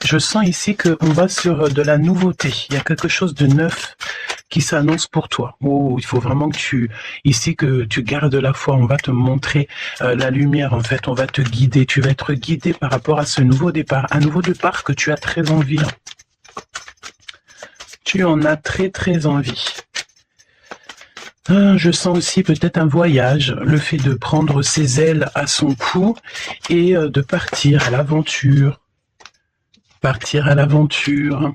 Je sens ici qu'on va sur de la nouveauté. Il y a quelque chose de neuf qui s'annonce pour toi. Oh, il faut vraiment que tu gardes la foi. On va te montrer la lumière. En fait, on va te guider. Tu vas être guidé par rapport à ce nouveau départ. Un nouveau départ que tu as très envie. Tu en as très, très envie. Je sens aussi peut-être un voyage, le fait de prendre ses ailes à son cou et de partir à l'aventure. Partir à l'aventure.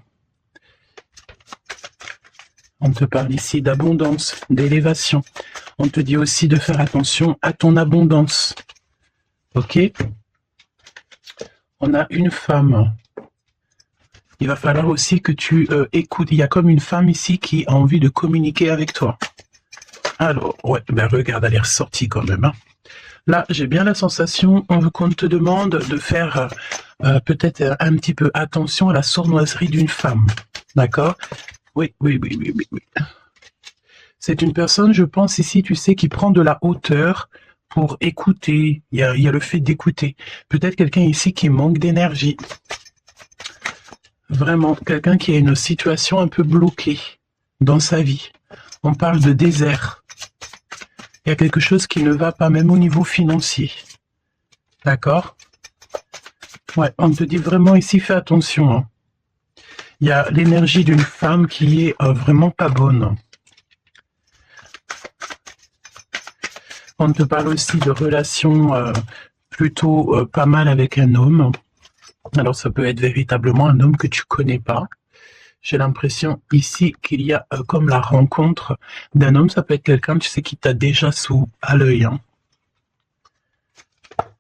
On te parle ici d'abondance, d'élévation. On te dit aussi de faire attention à ton abondance. Ok? On a une femme. Il va falloir aussi que tu écoutes. Il y a comme une femme ici qui a envie de communiquer avec toi. Alors, ouais, ben regarde, elle est ressortie quand même. Hein. Là, j'ai bien la sensation qu'on te demande de faire peut-être un petit peu attention à la sournoiserie d'une femme. D'accord? Oui. C'est une personne, je pense ici, tu sais, qui prend de la hauteur pour écouter. Il y a le fait d'écouter. Peut-être quelqu'un ici qui manque d'énergie. Vraiment, quelqu'un qui a une situation un peu bloquée dans sa vie. On parle de désert. Il y a quelque chose qui ne va pas, même au niveau financier. D'accord? Ouais, on te dit vraiment ici, fais attention. Hein. Il y a l'énergie d'une femme qui est vraiment pas bonne. On te parle aussi de relations plutôt pas mal avec un homme. Alors ça peut être véritablement un homme que tu connais pas. J'ai l'impression ici qu'il y a comme la rencontre d'un homme. Ça peut être quelqu'un, tu sais, qui t'a déjà à l'œil. Hein.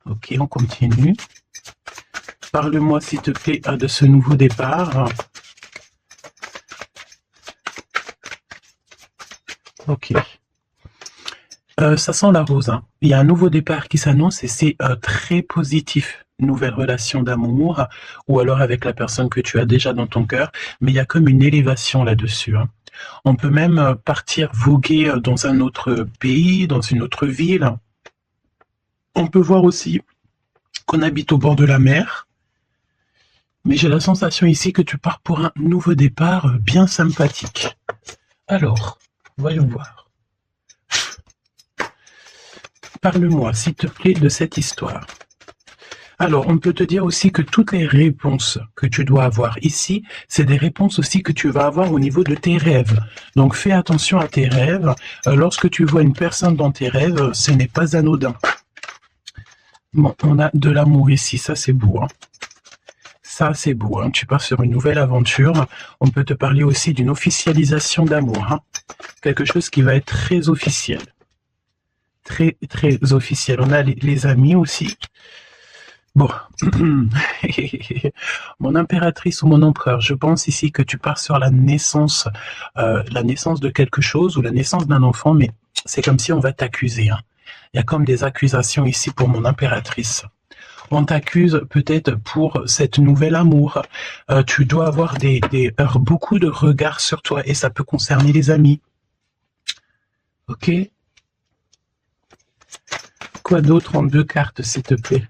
Ok, on continue. Parle-moi, s'il te plaît, de ce nouveau départ. Ok. Ça sent la rose. Hein. Il y a un nouveau départ qui s'annonce et c'est très positif. Nouvelle relation d'amour ou alors avec la personne que tu as déjà dans ton cœur. Mais il y a comme une élévation là-dessus. Hein. On peut même partir voguer dans un autre pays, dans une autre ville. On peut voir aussi qu'on habite au bord de la mer. Mais j'ai la sensation ici que tu pars pour un nouveau départ bien sympathique. Alors, voyons voir. Parle-moi, s'il te plaît, de cette histoire. Alors, on peut te dire aussi que toutes les réponses que tu dois avoir ici, c'est des réponses aussi que tu vas avoir au niveau de tes rêves. Donc, fais attention à tes rêves. Lorsque tu vois une personne dans tes rêves, ce n'est pas anodin. Bon, on a de l'amour ici, ça c'est beau. Hein. Ça c'est beau, hein. Tu pars sur une nouvelle aventure. On peut te parler aussi d'une officialisation d'amour. Hein. Quelque chose qui va être très officiel. Très, très officiel. On a les amis aussi. Bon, mon impératrice ou mon empereur, je pense ici que tu pars sur la naissance de quelque chose ou la naissance d'un enfant, mais c'est comme si on va t'accuser. Hein. Il y a comme des accusations ici pour mon impératrice. On t'accuse peut-être pour cette nouvelle amour. Tu dois avoir beaucoup de regards sur toi et ça peut concerner les amis. Ok? Quoi d'autre en 2 cartes, s'il te plaît?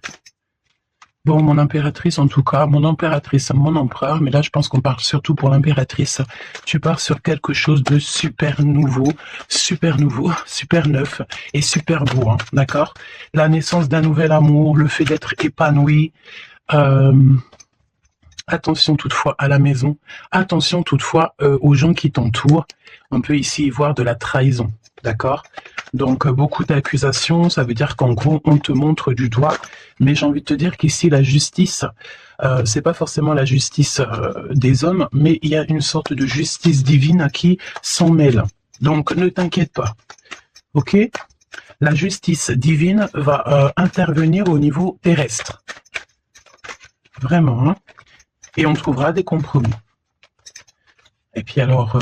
Bon, mon impératrice, en tout cas, mon impératrice, mon empereur, mais là, je pense qu'on parle surtout pour l'impératrice. Tu pars sur quelque chose de super nouveau, super neuf et super beau, hein, d'accord? La naissance d'un nouvel amour, le fait d'être épanoui. Attention toutefois à la maison, attention toutefois aux gens qui t'entourent. On peut ici y voir de la trahison, d'accord? Donc beaucoup d'accusations, ça veut dire qu'en gros on te montre du doigt, mais j'ai envie de te dire qu'ici la justice, c'est pas forcément la justice des hommes, mais il y a une sorte de justice divine qui s'en mêle. Donc ne t'inquiète pas, ok? La justice divine va intervenir au niveau terrestre, vraiment, hein? Et on trouvera des compromis. Et puis alors,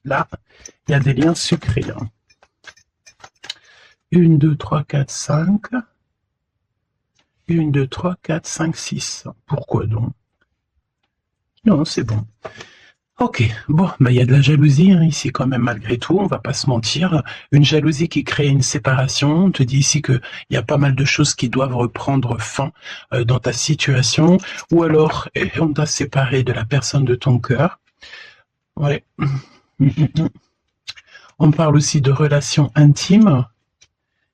là, il y a des liens sucrés. Hein. 1, 2, 3, 4, 5. 1, 2, 3, 4, 5, 6. Pourquoi donc? Non, c'est bon. Ok, bon, bah il y a de la jalousie hein, ici quand même malgré tout, on va pas se mentir. Une jalousie qui crée une séparation. On te dit ici que il y a pas mal de choses qui doivent reprendre fin dans ta situation, ou alors on t'a séparé de la personne de ton cœur. Ouais. On parle aussi de relations intimes.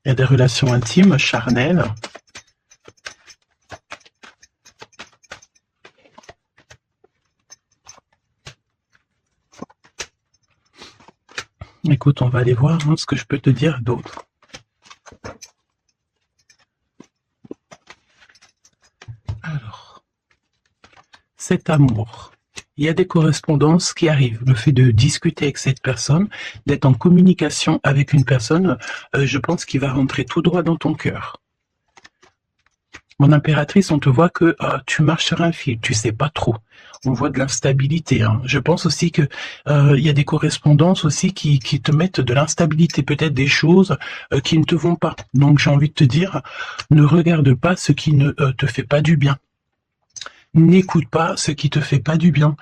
Il y a des relations intimes, charnelles. Écoute, on va aller voir hein, ce que je peux te dire d'autre. Alors, cet amour. Il y a des correspondances qui arrivent. Le fait de discuter avec cette personne, d'être en communication avec une personne, je pense qu'il va rentrer tout droit dans ton cœur. Mon impératrice, on te voit que tu marches sur un fil, tu sais pas trop. On voit de l'instabilité. Hein. Je pense aussi que il y a des correspondances aussi qui te mettent de l'instabilité, peut-être des choses qui ne te vont pas. Donc j'ai envie de te dire, ne regarde pas ce qui ne te fait pas du bien. N'écoute pas ce qui te fait pas du bien.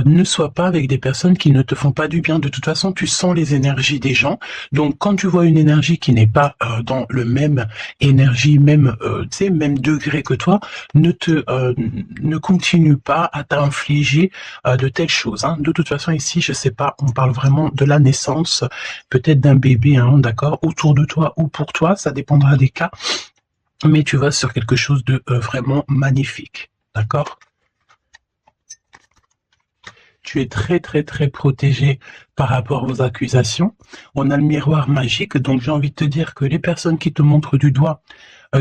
Ne sois pas avec des personnes qui ne te font pas du bien. De toute façon, tu sens les énergies des gens. Donc, quand tu vois une énergie qui n'est pas dans le même énergie, même même degré que toi, ne continue pas à t'infliger de telles choses. Hein. De toute façon, ici, je sais pas, on parle vraiment de la naissance, peut-être d'un bébé, hein, d'accord, autour de toi ou pour toi, ça dépendra des cas. Mais tu vas sur quelque chose de vraiment magnifique. D'accord? Tu es très très très protégé par rapport aux accusations. On a le miroir magique, donc j'ai envie de te dire que les personnes qui te montrent du doigt,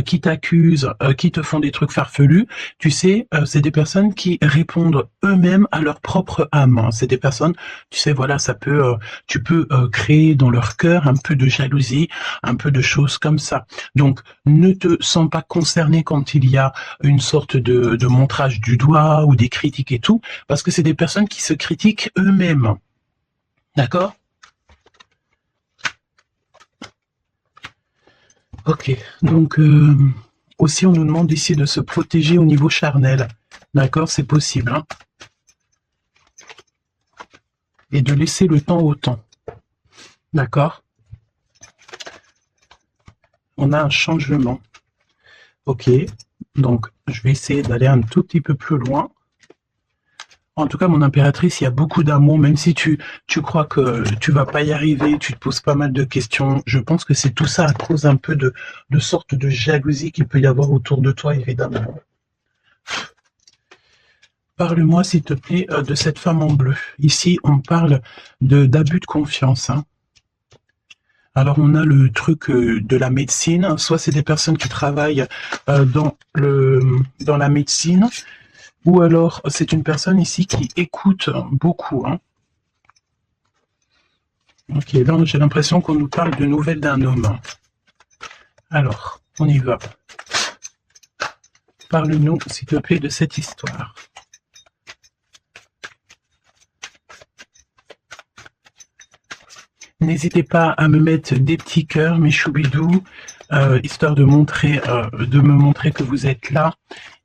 qui t'accusent, qui te font des trucs farfelus, tu sais, c'est des personnes qui répondent eux-mêmes à leur propre âme. Hein. C'est des personnes, tu sais, voilà, ça peut, tu peux créer dans leur cœur un peu de jalousie, un peu de choses comme ça. Donc, ne te sens pas concerné quand il y a une sorte de montrage du doigt ou des critiques et tout, parce que c'est des personnes qui se critiquent eux-mêmes. D'accord? Ok, donc aussi on nous demande ici de se protéger au niveau charnel. D'accord, c'est possible. Hein, et de laisser le temps au temps. D'accord? On a un changement. Ok, donc je vais essayer d'aller un tout petit peu plus loin. En tout cas, mon impératrice, il y a beaucoup d'amour, même si tu crois que tu vas pas y arriver, tu te poses pas mal de questions. Je pense que c'est tout ça à cause un peu de sorte de jalousie qu'il peut y avoir autour de toi, évidemment. Parle-moi, s'il te plaît, de cette femme en bleu. Ici, on parle d'abus de confiance. Hein. Alors, on a le truc de la médecine. Soit c'est des personnes qui travaillent dans la médecine, ou alors c'est une personne ici qui écoute beaucoup. Hein. Ok, là j'ai l'impression qu'on nous parle de nouvelles d'un homme. Alors, on y va. Parle-nous, s'il te plaît, de cette histoire. N'hésitez pas à me mettre des petits cœurs, mes choubidous, histoire de me montrer que vous êtes là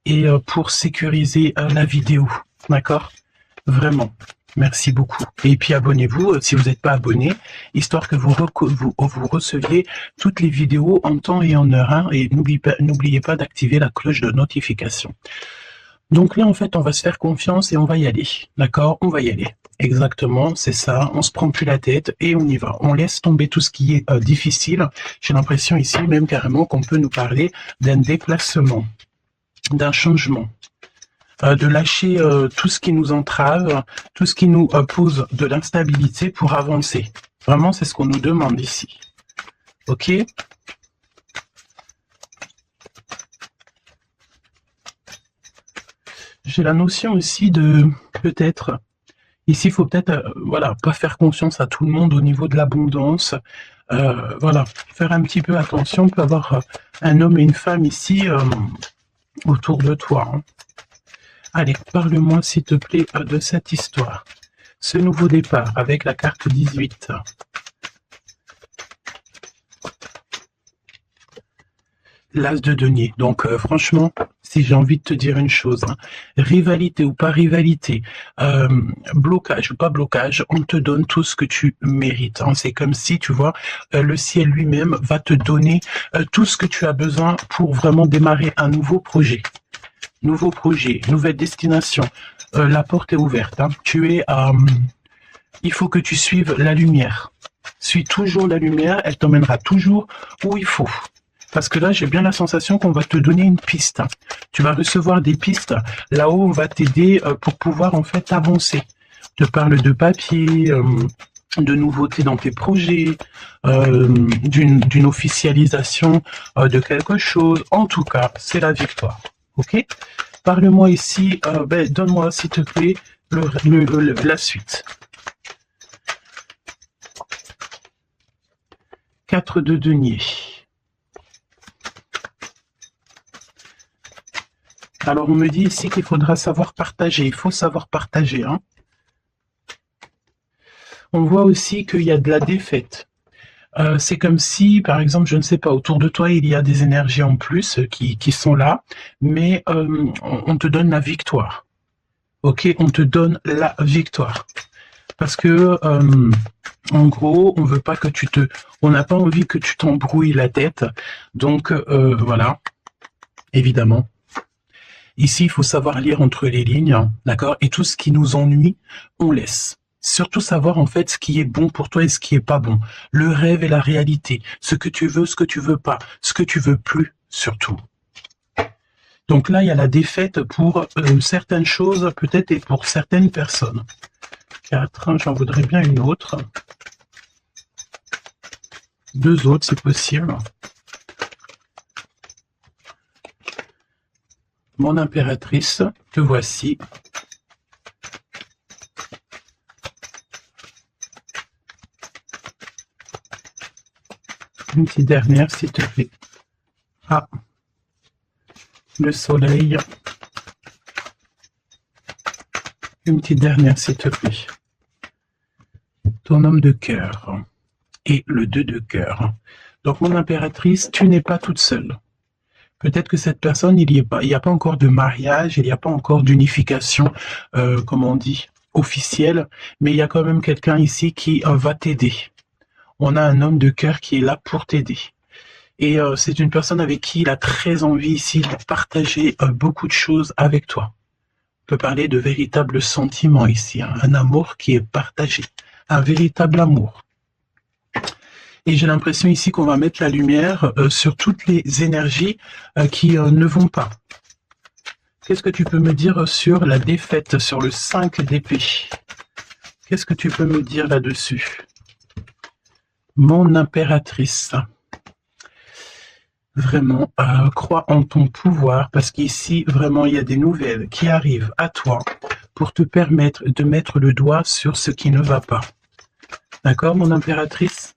et pour sécuriser la vidéo. D'accord? Vraiment. Merci beaucoup. Et puis abonnez-vous si vous n'êtes pas abonné, histoire que vous receviez toutes les vidéos en temps et en heure. Hein, et n'oubliez pas d'activer la cloche de notification. Donc là, en fait, on va se faire confiance et on va y aller. D'accord? On va y aller. Exactement, c'est ça. On se prend plus la tête et on y va. On laisse tomber tout ce qui est difficile. J'ai l'impression ici même carrément qu'on peut nous parler d'un déplacement, d'un changement. De lâcher tout ce qui nous entrave, tout ce qui nous pose de l'instabilité pour avancer. Vraiment, c'est ce qu'on nous demande ici. Ok? J'ai la notion aussi de peut-être, ici il faut peut-être voilà, pas faire confiance à tout le monde au niveau de l'abondance. Voilà, faire un petit peu attention, on peut avoir un homme et une femme ici autour de toi. Hein. Allez, parle-moi s'il te plaît de cette histoire. Ce nouveau départ avec la carte 18. l'as de denier. Donc franchement, si j'ai envie de te dire une chose, hein, rivalité ou pas rivalité, blocage ou pas blocage, on te donne tout ce que tu mérites. Hein. C'est comme si, tu vois, le ciel lui-même va te donner tout ce que tu as besoin pour vraiment démarrer un nouveau projet. Nouveau projet, nouvelle destination. La porte est ouverte. Hein. Il faut que tu suives la lumière. Suis toujours la lumière, elle t'emmènera toujours où il faut. Parce que là, j'ai bien la sensation qu'on va te donner une piste. Tu vas recevoir des pistes. Là-haut, on va t'aider pour pouvoir en fait avancer. Je te parle de papier, de nouveautés dans tes projets, d'une officialisation de quelque chose. En tout cas, c'est la victoire. Ok? Parle-moi ici, donne-moi s'il te plaît la suite. 4 de denier. Alors, on me dit ici qu'il faudra savoir partager. Il faut savoir partager. Hein. On voit aussi qu'il y a de la défaite. C'est comme si, par exemple, je ne sais pas, autour de toi, il y a des énergies en plus qui sont là, mais on te donne la victoire. Ok, on te donne la victoire. Parce que, en gros, on veut pas que on n'a pas envie que tu t'embrouilles la tête. Donc, voilà, évidemment. Ici, il faut savoir lire entre les lignes, d'accord? Et tout ce qui nous ennuie, on laisse. Surtout savoir en fait ce qui est bon pour toi et ce qui est pas bon. Le rêve et la réalité. Ce que tu veux, ce que tu veux pas. Ce que tu veux plus, surtout. Donc là, il y a la défaite pour certaines choses, peut-être, et pour certaines personnes. 4, j'en voudrais bien une autre. 2 autres, si possible. Mon impératrice, te voici. Une petite dernière, s'il te plaît. Ah, le soleil. Une petite dernière, s'il te plaît. Ton homme de cœur. Et le 2 de cœur. Donc, mon impératrice, tu n'es pas toute seule. Peut-être que cette personne, il n'y a pas encore de mariage, il n'y a pas encore d'unification, comment on dit, officielle, mais il y a quand même quelqu'un ici qui va t'aider. On a un homme de cœur qui est là pour t'aider. Et c'est une personne avec qui il a très envie ici de partager beaucoup de choses avec toi. On peut parler de véritables sentiments ici, hein, un amour qui est partagé, un véritable amour. Et j'ai l'impression ici qu'on va mettre la lumière sur toutes les énergies qui ne vont pas. Qu'est-ce que tu peux me dire sur la défaite, sur le 5 d'épée? Qu'est-ce que tu peux me dire là-dessus? Mon impératrice. Vraiment, crois en ton pouvoir, parce qu'ici, vraiment, il y a des nouvelles qui arrivent à toi pour te permettre de mettre le doigt sur ce qui ne va pas. D'accord, mon impératrice?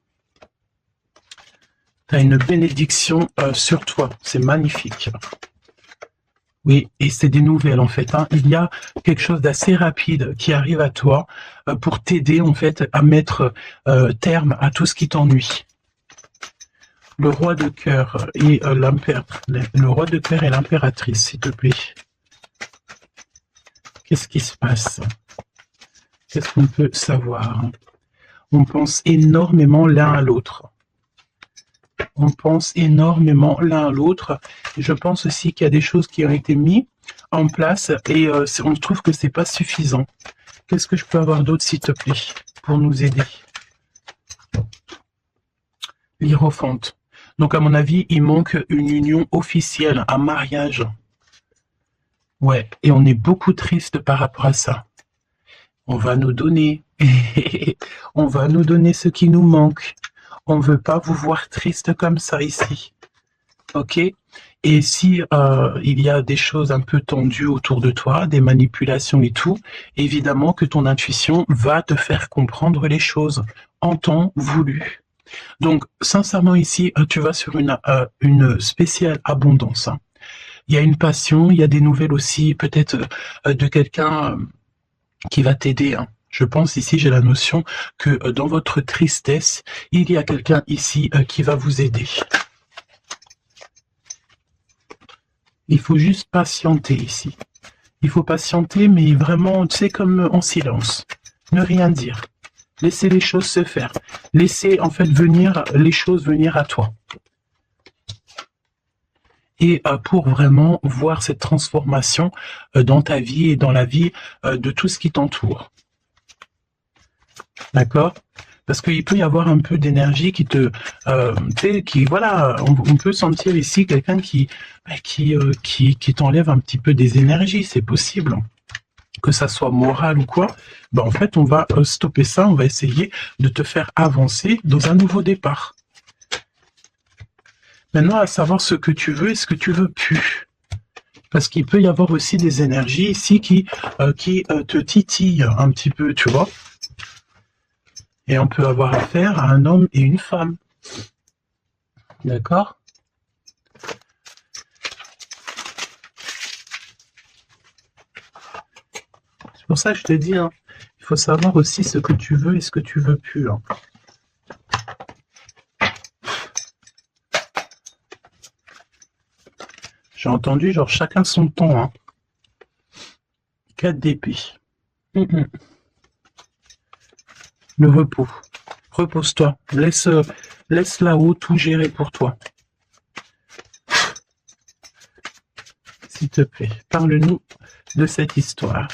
Tu as une bénédiction sur toi, c'est magnifique. Oui, et c'est des nouvelles en fait. Hein. Il y a quelque chose d'assez rapide qui arrive à toi pour t'aider en fait à mettre terme à tout ce qui t'ennuie. Le roi de cœur et le roi de cœur et l'impératrice, s'il te plaît. Qu'est-ce qui se passe? Qu'est-ce qu'on peut savoir? On pense énormément l'un à l'autre. On pense énormément l'un à l'autre. Je pense aussi qu'il y a des choses qui ont été mises en place et on trouve que c'est pas suffisant. Qu'est-ce que je peux avoir d'autre, s'il te plaît, pour nous aider? L'Hiérophante. Donc, à mon avis, il manque une union officielle, un mariage. Ouais, et on est beaucoup triste par rapport à ça. On va nous donner, on va nous donner ce qui nous manque. On ne veut pas vous voir triste comme ça ici. Ok? Et si il y a des choses un peu tendues autour de toi, des manipulations et tout, évidemment que ton intuition va te faire comprendre les choses en temps voulu. Donc, sincèrement, ici, tu vas sur une spéciale abondance. Hein. Il y a une passion, il y a des nouvelles aussi, peut-être de quelqu'un qui va t'aider. Hein. Je pense ici, j'ai la notion que dans votre tristesse, il y a quelqu'un ici qui va vous aider. Il faut juste patienter ici. Il faut patienter, mais vraiment, tu sais, comme en silence. Ne rien dire. Laisser les choses se faire. Laisser, en fait, venir les choses venir à toi. Et pour vraiment voir cette transformation dans ta vie et dans la vie de tout ce qui t'entoure. D'accord? Parce qu'il peut y avoir un peu d'énergie qui te... voilà, on peut sentir ici quelqu'un qui t'enlève un petit peu des énergies, c'est possible. Que ça soit moral ou quoi, en fait, on va stopper ça, on va essayer de te faire avancer dans un nouveau départ. Maintenant, à savoir ce que tu veux et ce que tu veux plus. Parce qu'il peut y avoir aussi des énergies ici qui te titillent un petit peu, tu vois. Et on peut avoir affaire à un homme et une femme. D'accord? C'est pour ça que je te dis, hein, il faut savoir aussi ce que tu veux et ce que tu veux plus. Hein. J'ai entendu, genre, chacun son temps. Hein. 4 d'épée. Le repos. Repose-toi. Laisse là-haut tout gérer pour toi. S'il te plaît, parle-nous de cette histoire.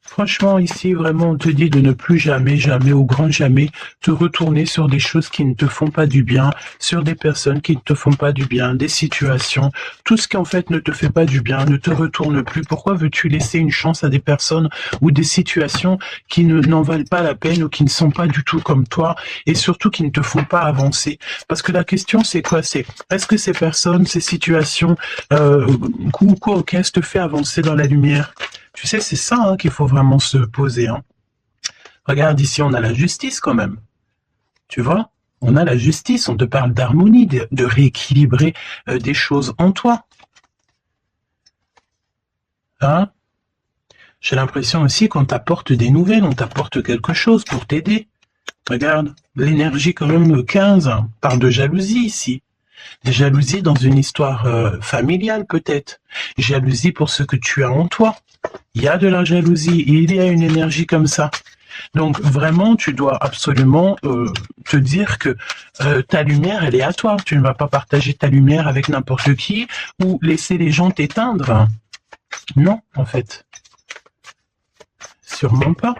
Franchement, ici, vraiment, on te dit de ne plus jamais, jamais, au grand jamais, te retourner sur des choses qui ne te font pas du bien, sur des personnes qui ne te font pas du bien, des situations, tout ce qui en fait ne te fait pas du bien, ne te retourne plus. Pourquoi veux-tu laisser une chance à des personnes ou des situations qui n'en valent pas la peine ou qui ne sont pas du tout comme toi et surtout qui ne te font pas avancer? Parce que la question, c'est quoi? C'est est-ce que ces personnes, ces situations, ou quoi, qu'est-ce te fait avancer dans la lumière? Tu sais, c'est ça hein, qu'il faut vraiment se poser. Hein. Regarde, ici, on a la justice quand même. Tu vois? On a la justice, on te parle d'harmonie, de rééquilibrer des choses en toi. Hein? J'ai l'impression aussi qu'on t'apporte des nouvelles, on t'apporte quelque chose pour t'aider. Regarde, l'énergie quand même 15 parle de jalousie ici. Des jalousies dans une histoire familiale peut-être. Jalousie pour ce que tu as en toi. Il y a de la jalousie, il y a une énergie comme ça. Donc vraiment, tu dois absolument te dire que ta lumière, elle est à toi. Tu ne vas pas partager ta lumière avec n'importe qui ou laisser les gens t'éteindre. Non, en fait. Sûrement pas.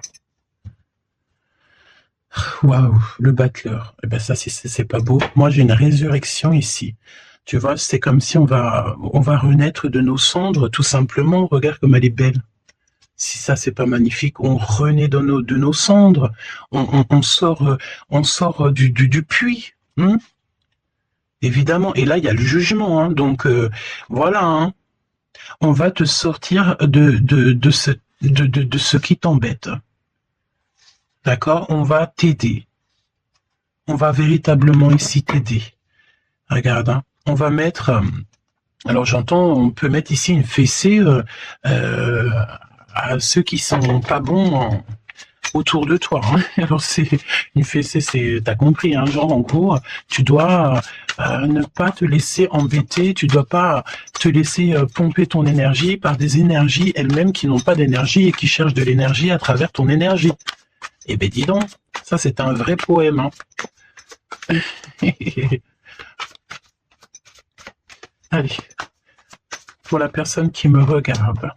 Waouh, le battleur. Eh ben ça, c'est pas beau. Moi, j'ai une résurrection ici. Tu vois, c'est comme si on va renaître de nos cendres, tout simplement. Regarde comme elle est belle. Si ça, c'est pas magnifique, on renaît de nos cendres. On sort du puits. Hein, évidemment. Et là, il y a le jugement. Hein, donc, voilà. Hein, on va te sortir de ce qui t'embête. D'accord? On va t'aider. On va véritablement ici t'aider. Regarde, hein, on va mettre... alors j'entends, on peut mettre ici une fessée à ceux qui sont pas bons autour de toi. Hein. Alors c'est une fessée, t'as compris, hein, genre en gros, tu dois ne pas te laisser embêter, tu dois pas te laisser pomper ton énergie par des énergies elles-mêmes qui n'ont pas d'énergie et qui cherchent de l'énergie à travers ton énergie. Eh ben dis donc, ça c'est un vrai poème. Hein. Allez, pour la personne qui me regarde.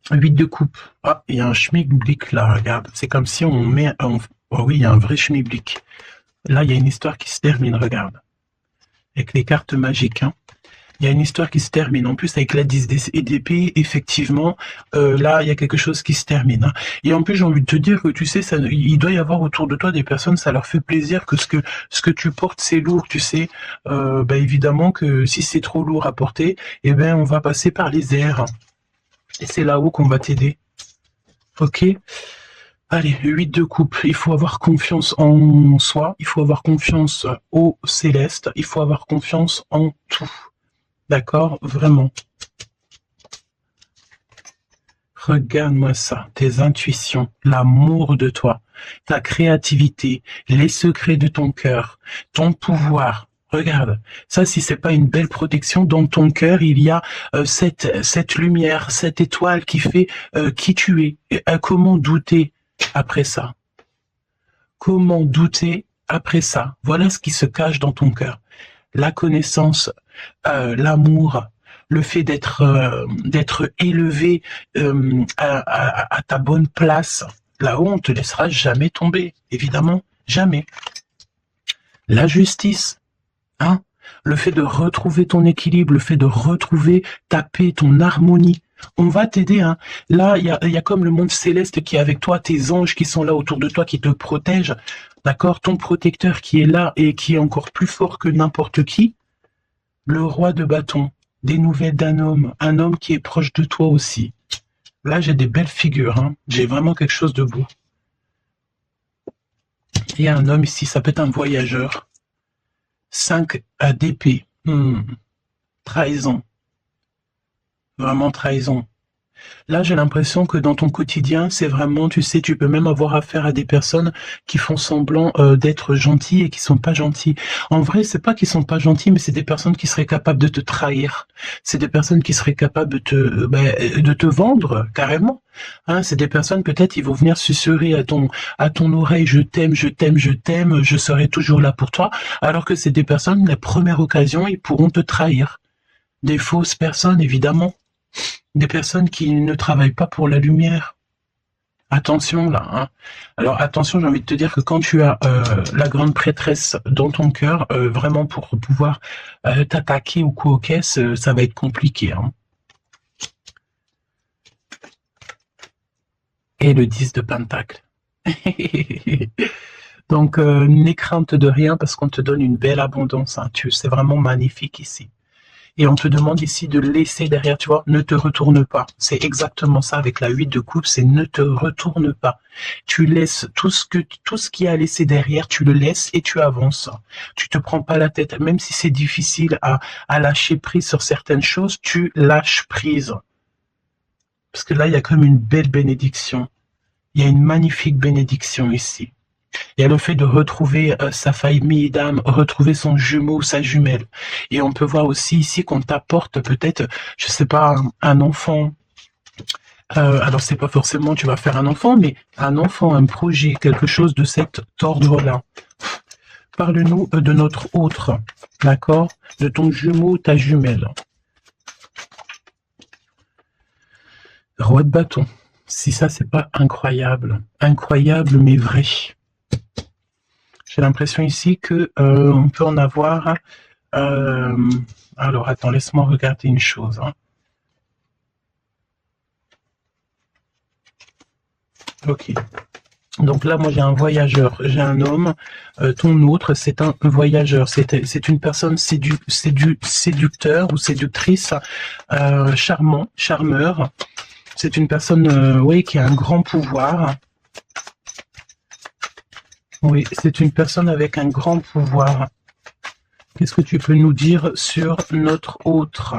Huit de coupe. Ah, il y a un schmilblick là, regarde. C'est comme si on met... oh oui, il y a un vrai schmilblick. Là, il y a une histoire qui se termine, regarde. Avec les cartes magiques. Hein. Il y a une histoire qui se termine. En plus, avec la 10 d'épée, effectivement, là, il y a quelque chose qui se termine. Hein. Et en plus, j'ai envie de te dire que, tu sais, il doit y avoir autour de toi des personnes, ça leur fait plaisir que ce que tu portes, c'est lourd, tu sais. Évidemment que si c'est trop lourd à porter, eh ben, on va passer par les airs. Et c'est là-haut qu'on va t'aider. Ok? Allez, 8 de coupe. Il faut avoir confiance en soi. Il faut avoir confiance au céleste. Il faut avoir confiance en tout. D'accord? Vraiment. Regarde-moi ça, tes intuitions, l'amour de toi, ta créativité, les secrets de ton cœur, ton pouvoir. Regarde, ça si c'est pas une belle protection, dans ton cœur il y a cette lumière, cette étoile qui fait qui tu es. Et, comment douter après ça? Comment douter après ça? Voilà ce qui se cache dans ton cœur. La connaissance, l'amour, le fait d'être élevé à ta bonne place. Là-haut, on te laissera jamais tomber, évidemment, jamais. La justice, hein, le fait de retrouver ton équilibre, le fait de retrouver ta paix, ton harmonie. On va t'aider. Hein. Là, il y a comme le monde céleste qui est avec toi, tes anges qui sont là autour de toi, qui te protègent. D'accord? Ton protecteur qui est là et qui est encore plus fort que n'importe qui. Le roi de bâton. Des nouvelles d'un homme. Un homme qui est proche de toi aussi. Là, j'ai des belles figures. Hein. J'ai vraiment quelque chose de beau. Il y a un homme ici, ça peut être un voyageur. 5 d'épée. Trahison. Vraiment trahison. Là, j'ai l'impression que dans ton quotidien, c'est vraiment, tu sais, tu peux même avoir affaire à des personnes qui font semblant d'être gentilles et qui sont pas gentilles. En vrai, c'est pas qu'ils sont pas gentils, mais c'est des personnes qui seraient capables de te trahir. C'est des personnes qui seraient capables de te vendre carrément. Hein, c'est des personnes peut-être ils vont venir susurrer à ton oreille, je t'aime, je t'aime, je t'aime, je serai toujours là pour toi. Alors que c'est des personnes, la première occasion, ils pourront te trahir. Des fausses personnes, évidemment. Des personnes qui ne travaillent pas pour la lumière. Attention là. Hein. Alors attention, j'ai envie de te dire que quand tu as la grande prêtresse dans ton cœur, vraiment pour pouvoir t'attaquer ou quoi aux caisses, ça va être compliqué. Hein. Et le 10 de Pentacle. Donc n'aie crainte de rien parce qu'on te donne une belle abondance. Hein. C'est vraiment magnifique ici. Et on te demande ici de laisser derrière, tu vois, ne te retourne pas. C'est exactement ça avec la 8 de coupe, c'est ne te retourne pas. Tu laisses tout ce qu'il y a à laisser derrière, tu le laisses et tu avances. Tu te prends pas la tête, même si c'est difficile à lâcher prise sur certaines choses, tu lâches prise. Parce que là, il y a comme une belle bénédiction. Il y a une magnifique bénédiction ici. Il y a le fait de retrouver sa famille d'âme, retrouver son jumeau ou sa jumelle. Et on peut voir aussi ici qu'on t'apporte peut-être, je sais pas, un enfant. Alors c'est pas forcément tu vas faire un enfant, mais un enfant, un projet, quelque chose de cet ordre-là. Parle-nous de notre autre, d'accord? De ton jumeau, ta jumelle. Roi de bâton. Si ça, c'est pas incroyable. Incroyable, mais vrai. J'ai l'impression ici que on peut en avoir. Alors attends, laisse-moi regarder une chose. Hein. Ok. Donc là, moi j'ai un voyageur, j'ai un homme. Ton autre, c'est un voyageur. C'est une personne séducteur ou séductrice, charmant, charmeur. C'est une personne, oui, qui a un grand pouvoir. Oui, c'est une personne avec un grand pouvoir. Qu'est-ce que tu peux nous dire sur notre autre?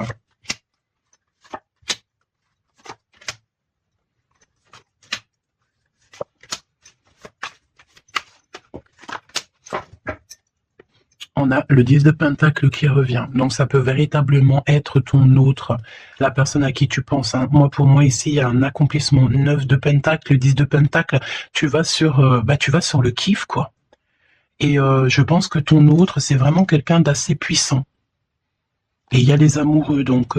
On a le 10 de Pentacle qui revient. Donc ça peut véritablement être ton autre, la personne à qui tu penses. Hein. Moi, pour moi, ici, il y a un accomplissement. 9 de Pentacle, 10 de Pentacle, tu vas sur le kiff, quoi. Et je pense que ton autre, c'est vraiment quelqu'un d'assez puissant. Et il y a les amoureux, donc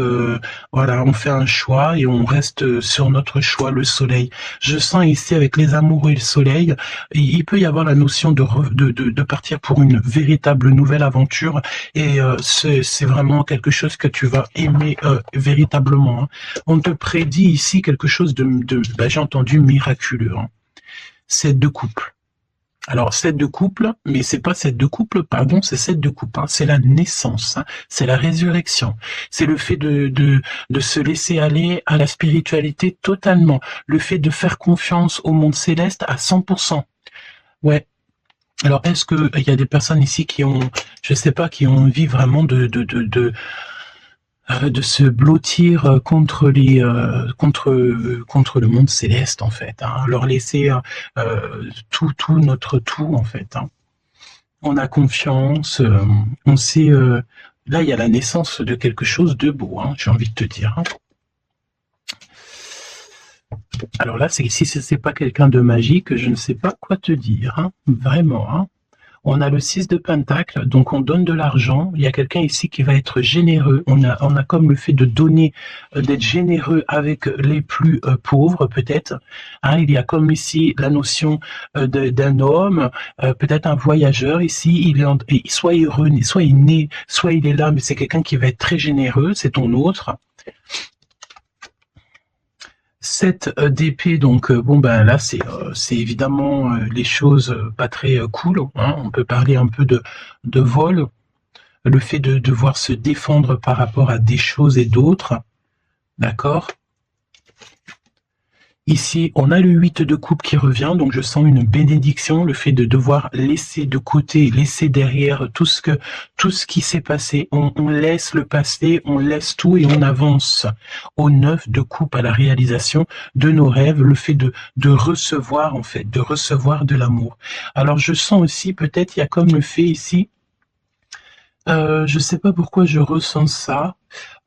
voilà, on fait un choix et on reste sur notre choix, le soleil. Je sens ici avec les amoureux et le soleil, il peut y avoir la notion de partir pour une véritable nouvelle aventure et c'est vraiment quelque chose que tu vas aimer véritablement. Hein. On te prédit ici quelque chose j'ai entendu miraculeux. Hein. C'est de couple. Alors, 7 de couple, mais c'est pas 7 de couple, pardon, c'est 7 de couple, hein, c'est la naissance, hein, c'est la résurrection, c'est le fait de se laisser aller à la spiritualité totalement, le fait de faire confiance au monde céleste à 100%. Ouais. Alors, est-ce que il y a des personnes ici qui ont, je sais pas, qui ont envie vraiment de se blottir contre le monde céleste en fait, hein, leur laisser tout notre tout en fait. Hein. On a confiance, on sait. Là, il y a la naissance de quelque chose de beau, hein, j'ai envie de te dire. Hein. Alors là, si c'est pas quelqu'un de magique, je ne sais pas quoi te dire, hein, vraiment. Hein. On a le 6 de Pentacle, donc on donne de l'argent. Il y a quelqu'un ici qui va être généreux. On a comme le fait de donner, d'être généreux avec les plus pauvres, peut-être. Hein, il y a comme ici la notion d'un homme, peut-être un voyageur ici. Soit il est heureux, soit il est né, soit il est là, mais c'est quelqu'un qui va être très généreux. C'est ton autre. 7 d'épée, donc bon ben là c'est évidemment les choses pas très cool. Hein. On peut parler un peu de vol, le fait de devoir se défendre par rapport à des choses et d'autres, d'accord. Ici, on a le 8 de coupe qui revient, donc je sens une bénédiction, le fait de devoir laisser de côté, laisser derrière tout ce qui s'est passé. On laisse le passé, on laisse tout et on avance au 9 de coupe à la réalisation de nos rêves, le fait de recevoir en fait, de recevoir de l'amour. Alors je sens aussi, peut-être, il y a comme le fait ici, je sais pas pourquoi je ressens ça,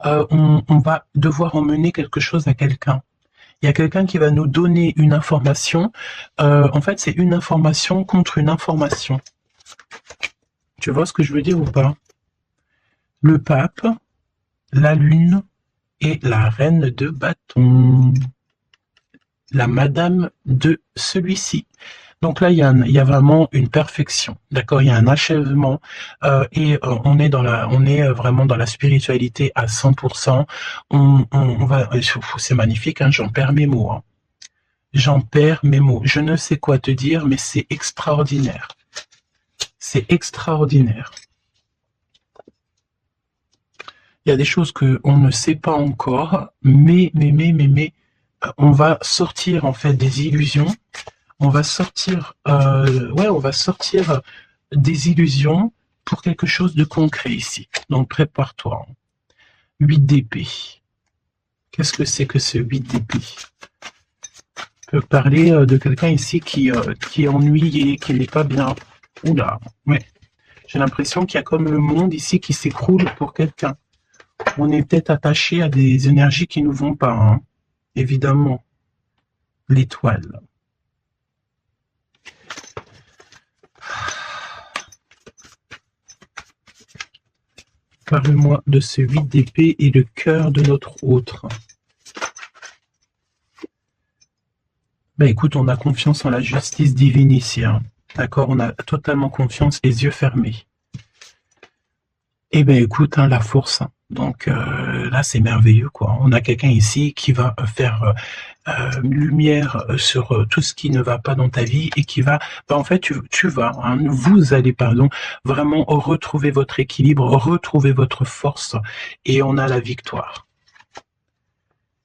on va devoir emmener quelque chose à quelqu'un. Il y a quelqu'un qui va nous donner une information. En fait, c'est une information contre une information. Tu vois ce que je veux dire ou pas? Le pape, la lune et la reine de bâton. La madame de celui-ci. Donc là, il y a vraiment une perfection, d'accord. Il y a un achèvement et on est vraiment dans la spiritualité à 100%. On va, c'est magnifique. Hein, j'en perds mes mots. Hein. J'en perds mes mots. Je ne sais quoi te dire, mais c'est extraordinaire. C'est extraordinaire. Il y a des choses que on ne sait pas encore, mais on va sortir en fait des illusions. On va sortir, on va sortir des illusions pour quelque chose de concret ici. Donc prépare-toi. 8 d'épée. Qu'est-ce que c'est que ce 8 d'épée? On peut parler de quelqu'un ici qui est ennuyé, qui n'est pas bien. Oula, ouais. J'ai l'impression qu'il y a comme le monde ici qui s'écroule pour quelqu'un. On est peut-être attaché à des énergies qui ne nous vont pas, hein. Évidemment. L'étoile. Parle-moi de ce 8 d'épée et le cœur de notre autre. Ben écoute, on a confiance en la justice divine ici. Hein. D'accord, on a totalement confiance, les yeux fermés. Eh ben écoute, hein, la force. Hein. Donc là, c'est merveilleux, quoi. On a quelqu'un ici qui va faire lumière sur tout ce qui ne va pas dans ta vie et qui va, en fait, tu vas, hein, vous allez, vraiment retrouver votre équilibre, retrouver votre force et on a la victoire.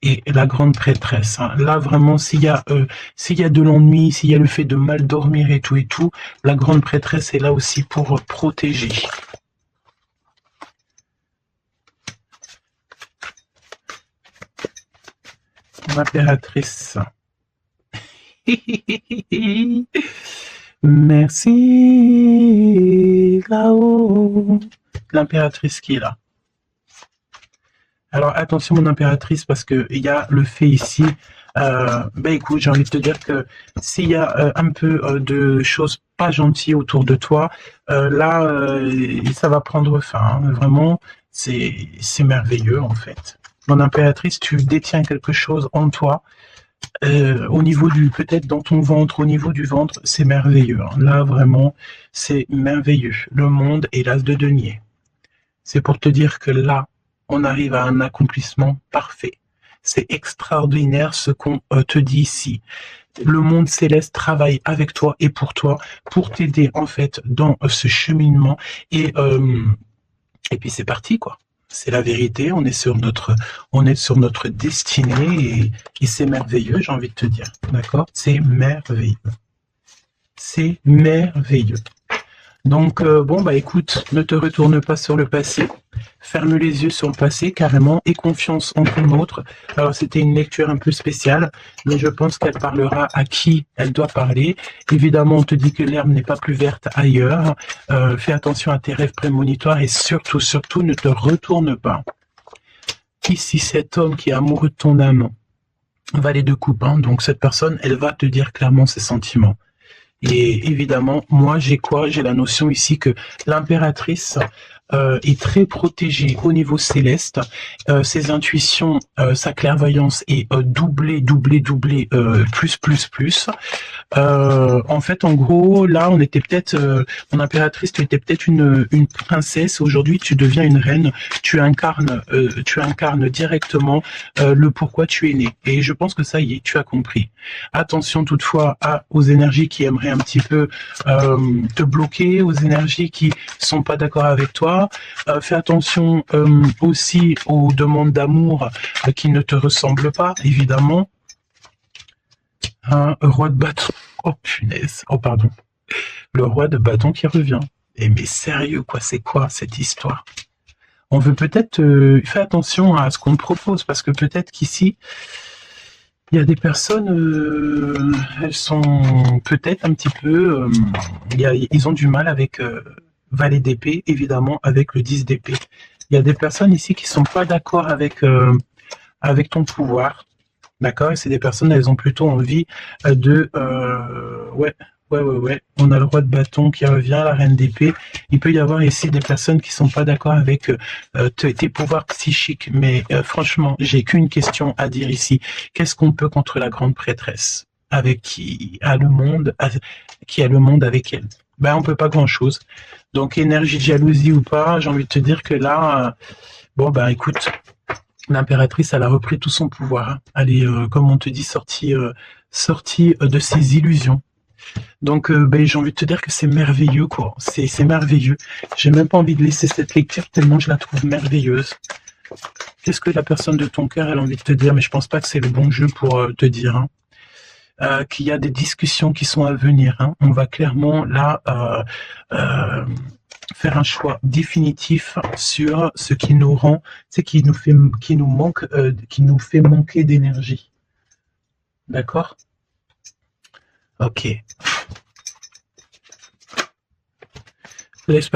Et la grande prêtresse, hein, là vraiment, s'il y a de l'ennui, s'il y a le fait de mal dormir et tout, la grande prêtresse est là aussi pour protéger. L'impératrice. Merci là-haut. L'impératrice qui est là. Alors attention mon impératrice parce que il y a le fait ici. Écoute, j'ai envie de te dire que s'il y a un peu de choses pas gentilles autour de toi, là ça va prendre fin. Hein. Vraiment, c'est merveilleux en fait. Mon impératrice, tu détiens quelque chose en toi, au niveau peut-être dans ton ventre, au niveau du ventre, c'est merveilleux. Hein. Là, vraiment, c'est merveilleux. Le monde est l'as de denier. C'est pour te dire que là, on arrive à un accomplissement parfait. C'est extraordinaire ce qu'on te dit ici. Le monde céleste travaille avec toi et pour toi, pour t'aider en fait dans ce cheminement. Et puis c'est parti, quoi. C'est la vérité, on est sur notre destinée et c'est merveilleux, j'ai envie de te dire. D'accord? C'est merveilleux. C'est merveilleux. Donc, bon, bah écoute, ne te retourne pas sur le passé. Ferme les yeux sur le passé, carrément, et confiance en ton autre. Alors, c'était une lecture un peu spéciale, mais je pense qu'elle parlera à qui elle doit parler. Évidemment, on te dit que l'herbe n'est pas plus verte ailleurs. Fais attention à tes rêves prémonitoires et surtout, surtout, ne te retourne pas. Ici, cet homme qui est amoureux de ton âme, valet de coupe, hein, donc cette personne, elle va te dire clairement ses sentiments. Et évidemment, moi, j'ai quoi? J'ai la notion ici que l'impératrice est très protégée au niveau céleste. Ses intuitions, sa clairvoyance est doublée, plus. En fait, en gros, là, on était peut-être, mon impératrice, tu étais peut-être une princesse. Aujourd'hui, tu deviens une reine. Tu incarnes directement le pourquoi tu es né. Et je pense que ça y est, tu as compris. Attention toutefois aux énergies qui aimeraient un petit peu te bloquer, aux énergies qui sont pas d'accord avec toi. Fais attention aussi aux demandes d'amour qui ne te ressemblent pas, évidemment. Un roi de bâton. Oh punaise. Oh pardon. Le roi de bâton qui revient. Eh mais sérieux quoi, c'est quoi cette histoire? On veut peut-être faire attention à ce qu'on te propose, parce que peut-être qu'ici, il y a des personnes, elles sont peut-être un petit peu, ils ont du mal avec valet d'épée, évidemment, avec le 10 d'épée. Il y a des personnes ici qui sont pas d'accord avec ton pouvoir, d'accord? Et c'est des personnes, elles ont plutôt envie ouais. On a le roi de bâton qui revient, la reine d'épée. Il peut y avoir ici des personnes qui sont pas d'accord avec tes pouvoirs psychiques. Mais franchement, j'ai qu'une question à dire ici. Qu'est-ce qu'on peut contre la grande prêtresse, avec qui a le monde avec elle? Ben, on peut pas grand-chose. Donc, énergie de jalousie ou pas, j'ai envie de te dire que là, bon, ben, écoute, l'impératrice, elle a repris tout son pouvoir. Hein. Elle est, comme on te dit, sortie de ses illusions. Donc, ben, j'ai envie de te dire que c'est merveilleux, quoi. C'est merveilleux. J'ai même pas envie de laisser cette lecture tellement je la trouve merveilleuse. Qu'est-ce que la personne de ton cœur, elle a envie de te dire? Mais je pense pas que c'est le bon jeu pour te dire. Hein. Qu'il y a des discussions qui sont à venir. Hein. On va clairement, là, faire un choix définitif sur ce qui nous rend, c'est qui nous fait manquer d'énergie. D'accord? Ok. Laisse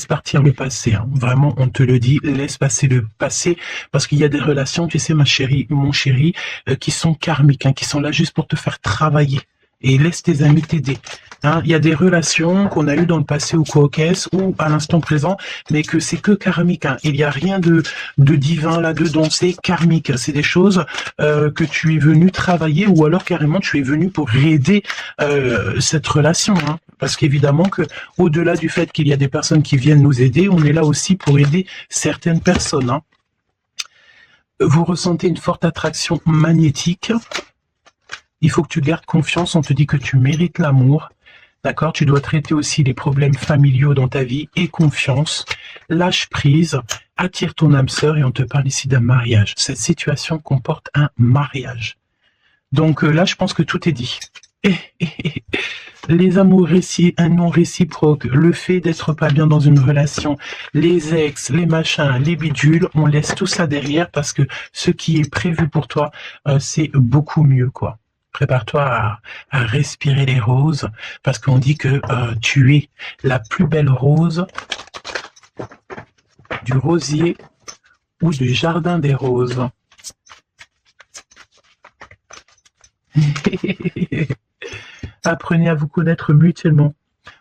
partir le passé. Hein. Vraiment, on te le dit, laisse passer le passé, parce qu'il y a des relations, tu sais, ma chérie, mon chéri, qui sont karmiques, hein, qui sont là juste pour te faire travailler. Et laisse tes amis t'aider. Hein, il y a des relations qu'on a eues dans le passé ou quoi qu'est-ce, ou à l'instant présent, mais que c'est que karmique. Hein. Il n'y a rien de divin là-dedans, c'est karmique. C'est des choses que tu es venu travailler, ou alors carrément tu es venu pour aider cette relation. Hein. Parce qu'évidemment que, au-delà du fait qu'il y a des personnes qui viennent nous aider, on est là aussi pour aider certaines personnes. Hein. Vous ressentez une forte attraction magnétique. Il faut que tu gardes confiance, on te dit que tu mérites l'amour. D'accord? Tu dois traiter aussi les problèmes familiaux dans ta vie et confiance. Lâche prise, attire ton âme sœur et on te parle ici d'un mariage. Cette situation comporte un mariage. Donc là, je pense que tout est dit. Les amours non réciproques, le fait d'être pas bien dans une relation, les ex, les machins, les bidules, on laisse tout ça derrière parce que ce qui est prévu pour toi, c'est beaucoup mieux, quoi. Prépare-toi à respirer les roses, parce qu'on dit que tu es la plus belle rose du rosier ou du jardin des roses. Apprenez à vous connaître mutuellement.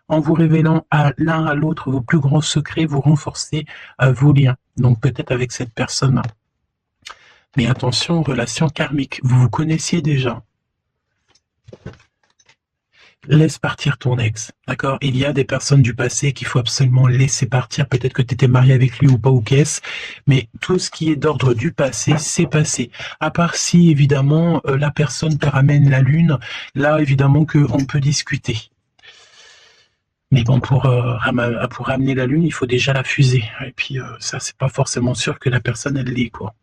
En vous révélant à l'un à l'autre vos plus grands secrets, vous renforcez vos liens. Donc peut-être avec cette personne. Mais attention, relation karmique. Vous vous connaissiez déjà. Laisse partir ton ex, d'accord? Il y a des personnes du passé qu'il faut absolument laisser partir. Peut-être que tu étais marié avec lui ou pas, ou qu'est-ce, mais tout ce qui est d'ordre du passé, c'est passé. À part si, évidemment, la personne te ramène la lune, là, évidemment, qu'on peut discuter. Mais bon, pour ramener la lune, il faut déjà la fuser. Et puis, ça, c'est pas forcément sûr que la personne, elle l'est, quoi.